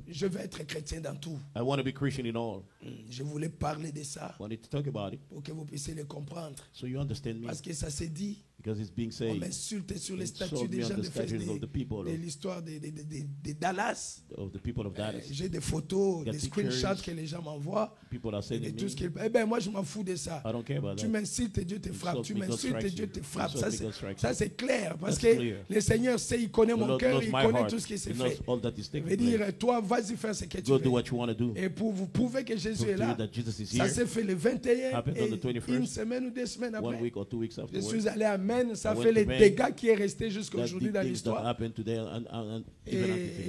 je veux être chrétien dans tout. I want to be Christian in all. Je voulais parler de ça I wanted to talk about it pour que vous puissiez le comprendre. so you understand me. Parce que ça s'est dit. Because it's being On said m'insulte sur les Insult statuts des me on gens the de statues of the people de of- l'histoire de Dallas. of the people of Dallas. J'ai des photos, Got des pictures. screenshots que les gens m'envoient. People are Et sending tout me. ce qu'ils... Eh bien, moi, je m'en fous de ça. I don't care about Tu that. m'insultes et Dieu te frappe. Insult Tu me, God m'insultes et strikes Dieu you. te frappe. Insult Ça, me, God strikes ça you. c'est clair. Parce That's que clear. le Seigneur sait, il connaît The mon Lord cœur, knows il my connaît heart. tout ce qui s'est He knows fait. all that is Je taking veux place. dire, toi, vas-y faire ce que tu Go do veux. what you want to do. Et pour vous prouver que Jésus Prove est to you là, that Jesus is ça here. s'est fait le 21 Happened et on the 21st. une semaine ou 2 semaines 1 après. week or 2 weeks Je afterwards. suis allé à Maine, ça I fait went les to Maine. dégâts qui est resté jusqu'à That aujourd'hui the dans things that l'histoire. happened today and even until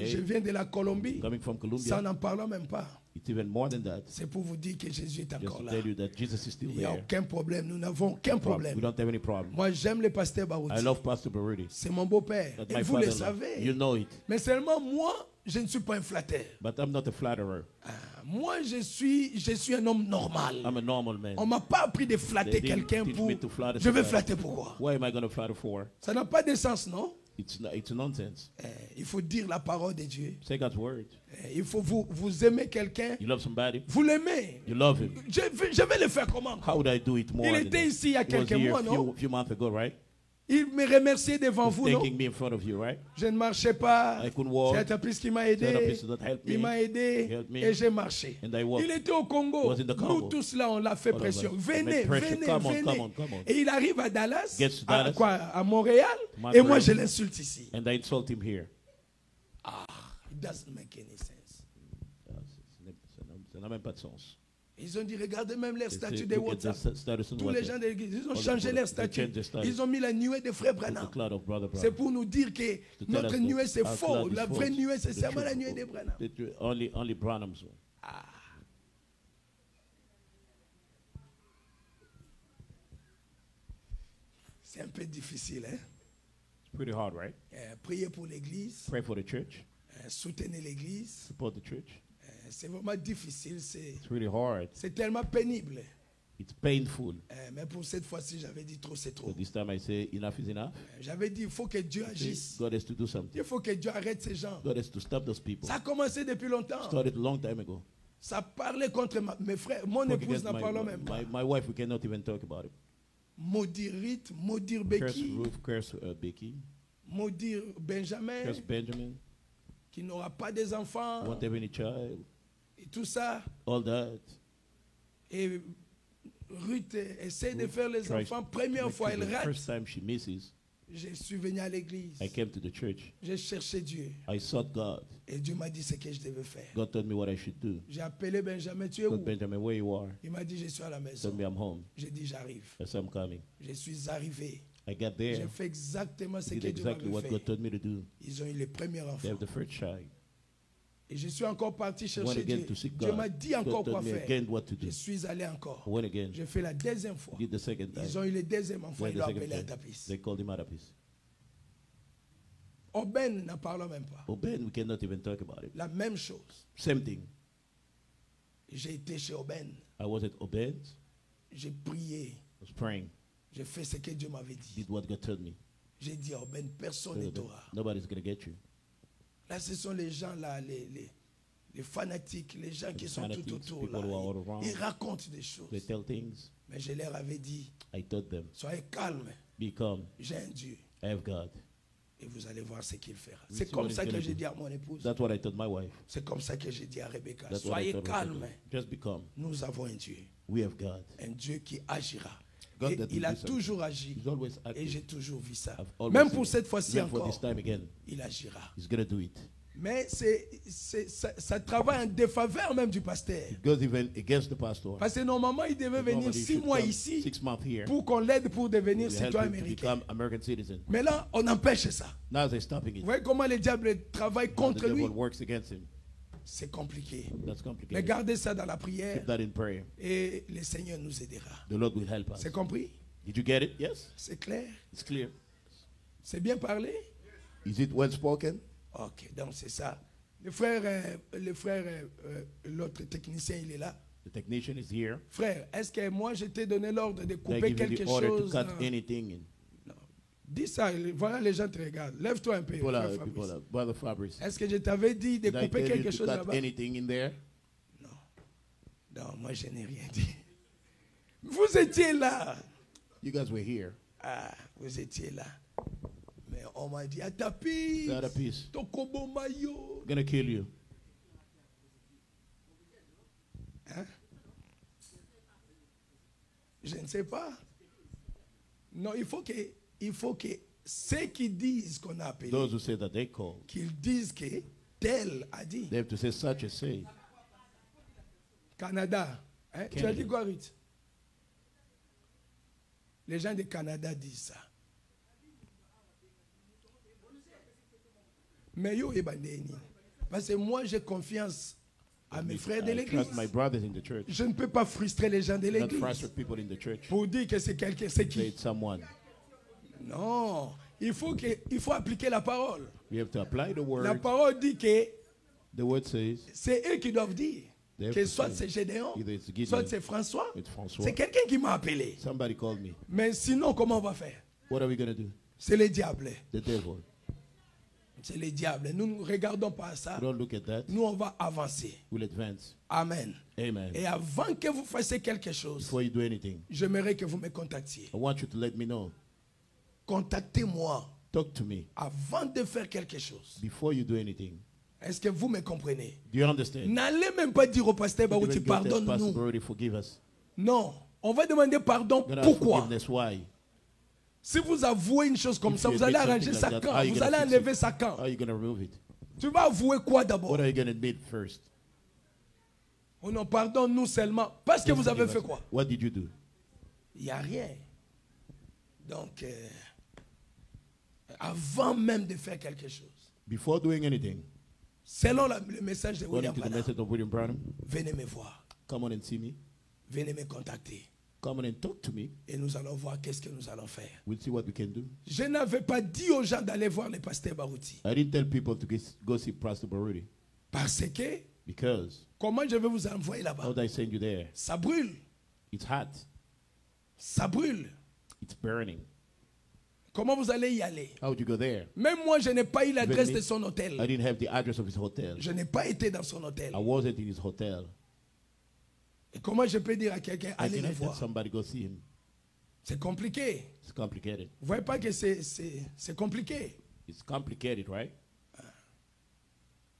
Et je today, viens de la Colombie, coming from ça Colombia, n'en parle même pas. it's even more than that. C'est pour vous dire que Jésus est Just encore to là. tell you that Jesus is still Il n'y a there. aucun problème, nous n'avons aucun We problème. don't have any problem. Moi, j'aime le pasteur I Barouti. love Pastor Baruti. C'est mon beau-père. That's Et my vous le father-in-law. savez. You know it. Mais seulement moi, je ne suis pas un flatteur. But I'm not a flatterer. Moi, je suis un homme normal. I'm a normal man. On ne m'a pas appris de flatter They didn't quelqu'un teach pour... me to flatter Je vais somebody. flatter pourquoi? Why am I going to flatter for? Ça n'a pas de sens, non? It's nonsense. Il faut dire la parole de Dieu. Say God's word. Il faut vous aimer quelqu'un. You love somebody. Vous l'aimez. You love him. Je vais le faire comment? How would I do it more? Il than était that? ici il y a He was quelques here mois, a non? few months ago, right? Il me remerciait devant vous, non? Thanking me in front of you, right? Je ne marchais pas. I couldn't walk. C'est un plus qui m'a Set up aidé. is that helped me. Il m'a aidé He helped me. et j'ai marché. And I walked. Il était au Congo. Was in the Nous Congo. tous là, on l'a fait All of pression. us. Venez, Made pressure. venez, Come on, venez. come on, come on. Et il arrive à Dallas, Gets to à, Dallas. quoi, à Montréal, Montreal. et moi je l'insulte ici. And I insult him here. It doesn't make any sense. Ça n'a même pas de sens. Ils ont dit, regardez même les They statuts say, de look at the WhatsApp. status on Tous les WhatsApp. gens de l'église, ils ont All the changé brothers, leur they statut. changed their status. Ils ont mis la nuée de frère The Branham. cloud of Brother C'est Branham. pour nous dire que To tell notre us nuée that c'est our faux. cloud is La vraie false. nuée c'est The seulement la truth- nuée de Branham. Only Branham's one. C'est un peu difficile, hein? It's pretty hard, right? Priez pour l'église, Pray for the church. soutenez l'église. Support the church. C'est vraiment difficile, c'est It's really hard. tellement pénible. It's painful. Mais pour cette fois-ci, j'avais dit trop, c'est trop. But this time I say enough is enough. J'avais dit, il faut que Dieu agisse. God has to do something. Il faut que Dieu arrête ces gens. God has to stop those people. Ça a commencé depuis longtemps. Started a long time ago. Ça parlait contre mes frères. Mon Spoke épouse against n'en parle même pas. my wife, we cannot even talk about it. Maudire Rite, maudire Curse Becky, Ruth, curse Becky, maudire Benjamin, curse Benjamin, qui n'aura pas des enfants, won't have any child, et tout ça. all that. Et Ruth essaie de faire les Tries enfants. to Première make fois, it elle the rate. first time she misses, Je suis venu à l'église. I came to the church. J'ai cherché Dieu. I sought God. Et Dieu m'a dit ce que je devais faire. God told me what I should do. J'ai appelé Benjamin, tu es où? God, Benjamin, where you are? Il m'a dit, je suis à la maison. Told me I'm home. J'ai dit, j'arrive. I said I'm coming. Je suis arrivé. I got J'ai there. fait exactement ce Did que Dieu exactly what m'avait God fait. told me to do. Ils ont eu les premiers They enfants. have the first child. Et je suis encore parti Went chercher again Dieu. to seek Dieu God. m'a dit encore God quoi told me faire. again what to do. Je suis allé encore. I went again. J'ai fait la deuxième fois. Did the second time. Ils ont eu le deuxième enfant. Then Ils the l'ont second appelé time. Atapis. They called him Atapis. Oben n'en parle même pas. Oh, Ben, we cannot even talk about it. La même chose. Same thing. J'ai été chez Oben. I was at Obed. J'ai prié. I was praying. J'ai fait ce que Dieu m'avait dit. Did what God told me. J'ai dit à Oben, personne ne t'aura. Nobody's going to get you. Là, ce sont les gens là, les fanatiques, les gens qui sont tout fanatics, autour people là. who are all around. Ils racontent des choses. They tell things. Mais je leur avais dit, I told them, soyez calmes. be calm. J'ai un Dieu. I have God. Et vous allez voir ce qu'il fera. We'll C'est see comme what ça he's que gonna j'ai do. dit à mon épouse. That's what I told my wife. C'est comme ça que j'ai dit à Rebecca. That's what I Soyez told calmes. Rebecca. Just be calm. Nous avons un Dieu. We have God. Un Dieu qui agira. God Et that il will a do something. toujours agi. He's always Et active. j'ai toujours vu ça. I've always Même seen pour it. cette fois-ci Even for encore, this time again, il agira. he's going to do it. Mais ça travaille en défaveur même du pasteur. It goes even against the pastor. Parce que normalement, il devait venir Normally, he 6 should mois come ici 6 months here pour qu'on l'aide pour devenir to help citoyen him to américain. become American citizen. Mais là, on empêche ça. Now they're stopping Vous it. voyez comment le diable travaille Now the contre lui? devil works against him. C'est compliqué. That's Mais complicated. gardez ça dans la prière Keep that in prayer. et le Seigneur nous aidera. The Lord will help us. C'est compris? Did you get it? Yes? C'est clair? It's clear. C'est bien parlé? Is it well spoken? Ok, donc c'est ça. L'autre technicien, il est là. The technician is here. Frère, est-ce que moi je t'ai donné l'ordre de They couper give you quelque the order to chose? cut anything in. Non. Dis ça, voilà les gens te regardent. Lève-toi un peu. People frère are, Fabrice. people are. Brother Fabrice. Est-ce que je t'avais dit de Did I couper tell you quelque to chose cut là-bas? anything in there? Non. Non, moi je n'ai rien dit. Vous étiez là. You guys were here. Ah, vous étiez là. Mais on m'a dit, à tapis. The other piece. Tokobo mayo. Gonna kill you. Hein? Je ne sais pas. Non, il faut que ceux qui disent qu'on a appelé, Those who say that they called, qu'ils disent que tel a dit. they have to say such a say. Canada. Hein? Tu as Canada. dit quoi, Ruth? Les gens du Canada disent ça. Mais yo ebandeni. Parce que moi j'ai confiance à mes frères de I l'église. trust my brothers in the church. Je ne peux pas frustrer les gens de Not l'église frustrate people in the church. pour dire que c'est quelqu'un, c'est Say qui. it's someone. Non, il faut appliquer la parole. We have to apply the La word. parole dit que The word says c'est eux qui doivent dire They have que to soit say. c'est Gédéon, Either it's Gideon, soit c'est François. it's François. C'est quelqu'un qui m'a appelé. Somebody called me. Mais sinon, comment on va faire? What are we going to do? C'est le diable. The devil. C'est le diable. Nous ne regardons pas à ça. We don't look at that. Nous, on va avancer. We'll advance. Amen. Amen. Et avant que vous fassiez quelque chose, Before you do anything, j'aimerais que vous me contactiez. I want you to let me know. Contactez-moi Talk to me avant de faire quelque chose. before you do anything. Est-ce que vous me comprenez? Do you understand? N'allez même pas dire au pasteur Don't Baouti, even get that pardonne-nous. Pastor already forgive us. Non. On va demander pardon. Gonna ask Pourquoi? forgiveness. Why? Si vous avouez une chose comme If ça, you vous allez admit arranger something ça like that, quand? how are you Vous gonna allez fix enlever it? ça quand? How are you going to remove it? Tu vas avouer quoi d'abord? What are you going to admit first? Oh non, pardonne-nous seulement. Parce que Just vous avez forgive fait us. quoi? What did you do? Il n'y a rien. Donc, avant même de faire quelque chose, Before doing anything, selon le message de according William to the Branham, message of William Branham, venez me voir, come on and see me. venez me contacter Come on and talk to me. et nous allons voir qu'est-ce que nous allons faire. We'll see what we can do. Je n'avais pas dit aux gens d'aller voir le pasteur Barouti I didn't tell people to go see Pastor Baruti parce que because comment je vais vous envoyer how là-bas? would I send you there? Ça brûle. It's hot. Ça brûle. It's burning. Comment vous allez y aller? How would you go there? Même moi, je n'ai pas eu l'adresse me, de son I hôtel. didn't have the address of his hotel. Je n'ai pas été dans son hôtel. I wasn't in his hotel. Et comment je peux dire à quelqu'un, I allez can le tell voir? somebody go see him. C'est compliqué. It's complicated. Vous voyez pas que c'est compliqué. It's complicated, right?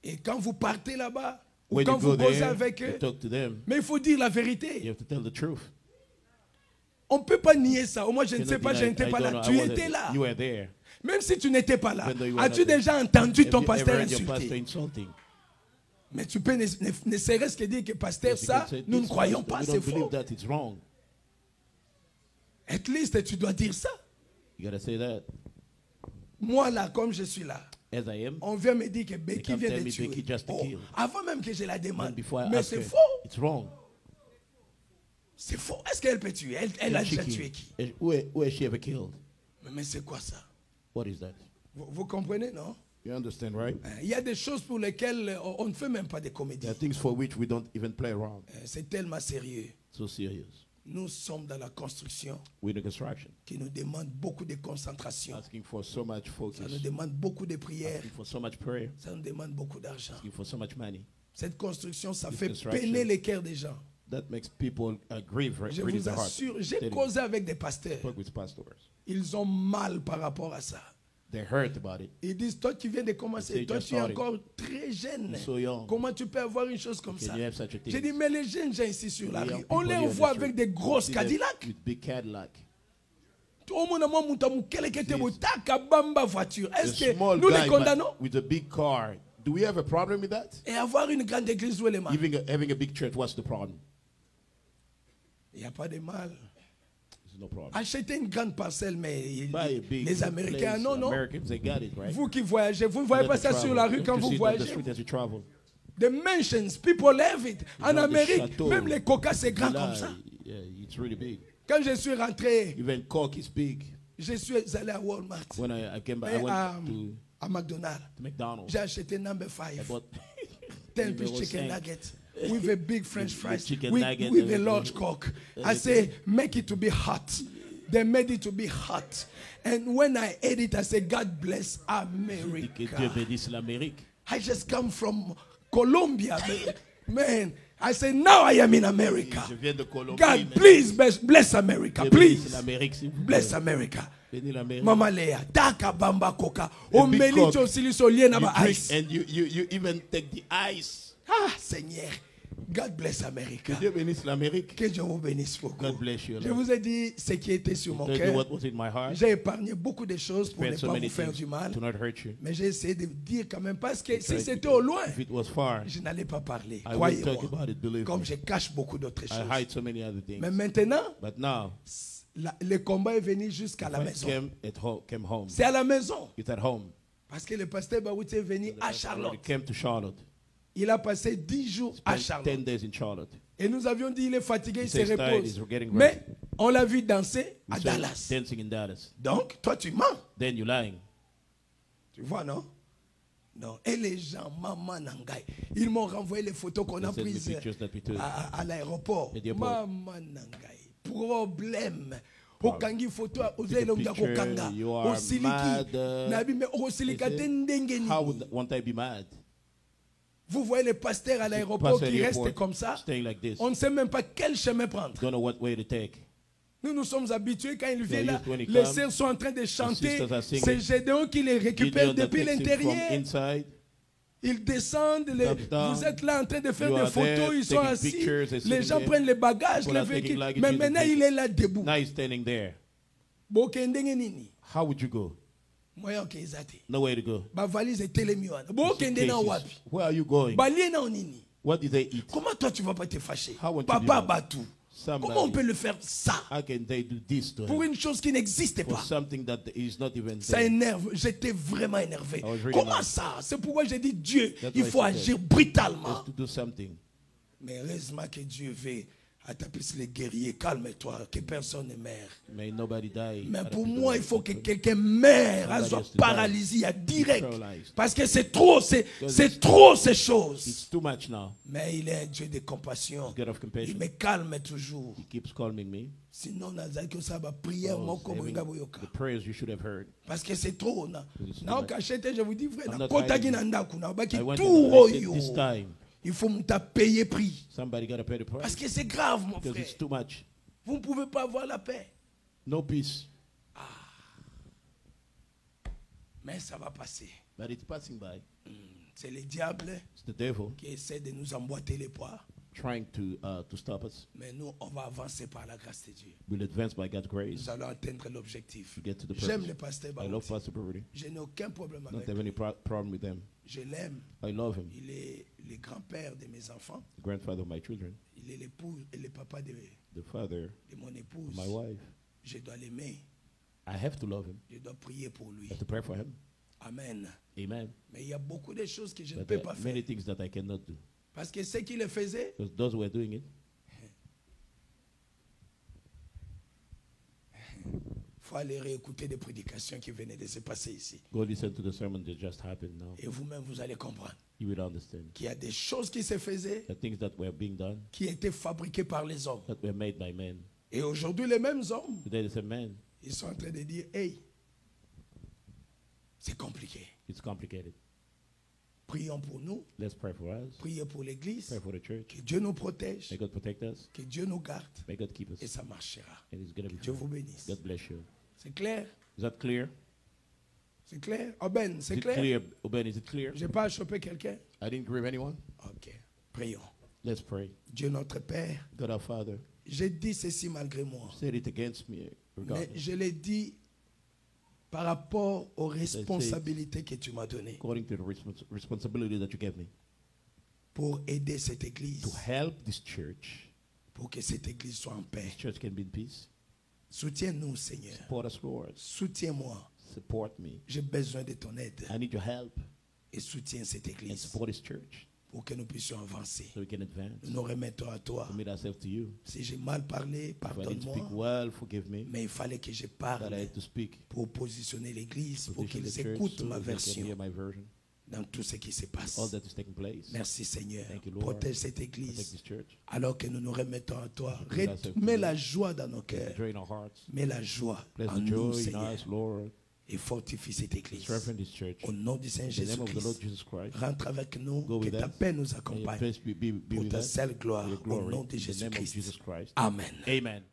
Et quand vous partez là-bas, ou When quand you go vous causez there, avec you eux, talk to them. mais il faut dire la You vérité. have to tell the truth. On ne peut pas nier ça. Au moins, je ne You sais cannot pas, je deny, n'étais I pas don't là. know, Tu I wasn't- étais là. You were there. Même si tu n'étais pas là, Even though you were as-tu not there. déjà entendu Have ton you pasteur ever heard your pastor insulter? insulting? Mais tu peux ne serait-ce que dire que pasteur, Yes, you ça, can say, nous ne "This croyons pastor, pas, we c'est don't faux. believe that, it's wrong." At least, tu dois dire ça. You gotta say that. Moi, là, comme je suis là, As I am, on vient me dire que Becky come vient tell de me tuer. Becky just Oh, killed. avant même que je la and demande. before I Mais ask c'est her, faux. it's wrong. C'est faux. Est-ce qu'elle peut tuer? Elle a She déjà killed. tué qui? Who has she ever killed? Mais c'est quoi ça? What is that? Vous comprenez, non? You understand, right? Il y a des choses pour lesquelles on ne fait même pas de comédie. There are things for which we don't even play around. C'est tellement sérieux. So serious. Nous sommes dans la construction We're in the construction, qui nous demande beaucoup de concentration. asking for so much Ça focus, nous demande beaucoup de prières. asking for so much prayer, Ça nous demande beaucoup d'argent. asking for so much money. Cette construction, ça This fait construction, peiner les cœurs des gens. That makes people grieve, Je really vous the heart. assure, j'ai Tell you, causé avec des pasteurs. spoke with pastors. Ils ont mal par rapport à ça. They hurt about it. Ils disent, toi tu viens de commencer, They toi just tu es started. encore très jeune. You're so young. Comment tu peux avoir une chose comme Can ça? you have such a thing? J'ai dit, mais les jeunes gens ici sur la The rue, young on people les here on voit the avec street, des grosses see them Cadillac. with big Cadillac. Voiture. A Est-ce que small nous les guy condamnons? but with a big car. Do we have a problem with that? Et avoir une grande église, où est le mal? Having a big church, what's the problem? Il n'y a pas de mal. There's no problem. Acheter une grande parcelle, mais Buy a big les Américains, place. non, non. Americans, they got it, right? Vous qui voyagez, vous ne voyez Let pas them ça travel. sur la rue Don't quand you vous see it on the voyagez. street as you travel? The mansions, people have it. En Ils ont des Amérique, châteaux. même les coca, c'est grand Là, comme ça. yeah, it's really big. Quand je suis rentré, Even Cork is big. je suis allé à Walmart When I came back, et I went to à McDonald's. McDonald's. J'ai acheté number I 5. bought 10 piece Little chicken snack. nugget with a big French With fries chicken with, nugget with and a everything. large Coke. I say, make it to be hot. They made it to be hot. And when I ate it, I said, God bless Que Dieu America. bénisse l'Amérique. I just come from Colombia. Man, I say, now I am in America. Je viens de Colombie. God, mais please bless America. Dieu bénisse Please l'Amérique, s'il vous plaît. bless America. Bénis l'Amérique. Mama Leah, taka bamba coca. A O big meli Coke. cho sili so lié na You ba drink ice. and you even take the ice. Ah, Seigneur. God bless America. Que Dieu bénisse l'Amérique. Que Dieu vous bénisse beaucoup. God bless you. Je vous ai dit ce qui était sur mon Tell you cœur. what was in my heart. J'ai épargné beaucoup de choses pour ne Spent so pas many vous faire things du mal. to not hurt you. Mais j'ai essayé de dire quand même, parce que si Tried c'était to- au loin, If it was far, je n'allais pas parler. I will talk Croyez-moi. about it, believe Comme me. je cache beaucoup d'autres I choses. hide so many other things. Mais maintenant, But now, le combat est venu jusqu'à la I maison. came home. C'est à la maison. It's at home. Parce que le pasteur Baouti est venu à Charlotte. He came to Charlotte. Il a passé 10 jours à Spent 10 Charlotte. days in Charlotte. Et nous avions dit, il est fatigué, il se says tired, repose. he's getting Mais rested. on l'a vu danser à He said, Dallas. dancing in Dallas. Donc, toi, tu mens. Then you're lying. Tu vois, non? Non. Et les gens, maman Nangai, ils m'ont renvoyé les photos qu'on a They sent me prises pictures that we took. à l'aéroport. At the airport. Maman Nangai. Problème. Okangi photo ozele picture, okanga you are osiliki mad, nabi me osilika they say, te ndenge How nini. won't I be mad? Vous voyez les pasteurs à l'aéroport Pastor at qui the restent airport, comme ça. staying like this. On ne sait même pas quel chemin prendre. Don't know what way to take. Nous nous sommes habitués quand ils viennent Yeah, là, used when he les come, sœurs sont en train de chanter. sisters are singing. C'est Gédéon qui les récupère Gideon that depuis takes him from l'intérieur. inside. Ils descendent, Comes down. vous êtes là en train de faire You des are photos, there, ils sont taking assis. pictures, they're Les sitting gens there. prennent les bagages, People les are taking véhicules. luggage, Mais they maintenant, take- il est là debout. Now he's standing there. Bokendenge nini? How would you go? Moyen ke ezate. No way to go. Ba valise etelemi wana. Bokende na Cases. wapi? Where are you going? Balie na nini? What did they eat? Comment toi tu vas pas te fâcher? How won't you Papa be mad? Batou. Somebody. Comment on peut le faire ça? How can they do this to Pour him? une chose qui n'existe For pas. something that is not even Ça there. énerve. J'étais vraiment énervé. I was really Comment mad. ça? C'est pourquoi j'ai dit Dieu, That's il why I faut said agir Just brutalement. to do something. Mais heureusement que Dieu veut Atapis les guerriers, calme-toi, que personne ne meurt. May nobody die. Mais Other pour people moi, die. il faut que quelqu'un meure, Somebody soit has to die. paralysé, à direct. Paralyzed. Parce que c'est trop, c'est trop ces choses. It's too much now. Mais il est un Dieu de compassion. God of Il compassion. me calme toujours. He keeps calming me. Sinon, nazaki ça va prier Oh, moko saving boyinga boyoka. the prayers you should have heard. Parce que c'est trop. Na It's too na much. okachete, je vous dis frère, I'm na not kotaki hiding. na ndaku na baki I went tout and I said oyo. this time. Il faut m'ta payer prix. Somebody got to pay the price. Parce que c'est grave, mon Because frère. it's too much. Vous ne pouvez pas avoir la paix. No peace. Mais ça va passer. But it's passing by. C'est le diable It's the devil qui essaie de nous emboîter les poires. trying to stop us. Mais nous, on va avancer par la grâce de Dieu. We'll advance by God's grace Nous allons atteindre l'objectif. to get to the J'aime purpose. le pasteur I love Baouti. Pastor Brody. Je n'ai aucun problème I don't avec have lui. any problem with them. Je l'aime. I love him. Il est le grand-père de mes enfants. The grandfather of my children. Il est l'époux et le papa de The father mon of épouse. my wife. Je dois l'aimer. I have to love him. Je dois prier pour lui. I have to pray for him. Amen. Amen. Mais il y a beaucoup de choses que je ne But peux there pas are faire. many things that I cannot do. Parce que ceux qui le faisaient, Because those who are doing it, il faut aller réécouter des prédications qui venaient de se passer ici. go listen to the sermon that just happened now. Et vous-même, vous allez comprendre You will understand. qu'il y a des choses qui se faisaient, The things that were being done, qui étaient fabriquées par les hommes. that were made by men. Et aujourd'hui, les mêmes hommes, Today they say, man, ils sont en train de dire, hey, c'est compliqué. it's complicated. Prions pour nous, Let's pray for us. prions pour l'Église, Pray for the church. que Dieu nous protège, May God protect us. que Dieu nous garde, May God keep et us. ça marchera. And it's going to be Dieu true. vous bénisse. God bless you. C'est clair? Is that clear? C'est clair? Oh Ben, Is c'est it clair? clear? Oben, is it clear? Je n'ai pas chopé quelqu'un? I didn't grieve anyone. Ok, prions. Let's pray. Dieu notre Père, God our Father, j'ai dit ceci malgré moi, said it against me. mais Regardless. je l'ai dit par rapport aux responsabilités que tu m'as données According to the responsibility that you gave me. pour aider cette To Église, help this church. pour que cette Église soit en paix. This church can be in peace. Soutiens-nous, Seigneur. Support us, Lord. Soutiens-moi. Support me. J'ai besoin de ton aide. I need your help. Et soutiens cette And Église support this church pour que nous puissions avancer. so we can advance. Nous nous remettons à toi. Commit ourselves to you. Si j'ai mal parlé, If I didn't speak pardonne-moi. well, forgive me. Mais il fallait que je That parle I had to speak. pour positionner l'Église, pour Position qu'ils the church écoutent so ma they can version hear my version. dans tout ce qui se passe. All that is taking place. Merci Seigneur. Thank you, Lord. Protège cette Protect Église. this church. Alors que nous nous remettons à toi. Commit ourselves to Mets you. la joie dans nos cœurs. Drain our hearts. Mets la joie Bless en the nous, joy in Seigneur. us, Lord. Et fortifie cette Église. Strengthen this church. Au nom du Seigneur In the name of the Lord Jésus-Christ. Jesus Christ. Rentre avec nous. Go Que with ta us. paix nous May your accompagne. peace be Pour with ta us. seule gloire. For your Au glory. nom de In the name of Jésus-Christ. Jesus Christ. Amen. Amen.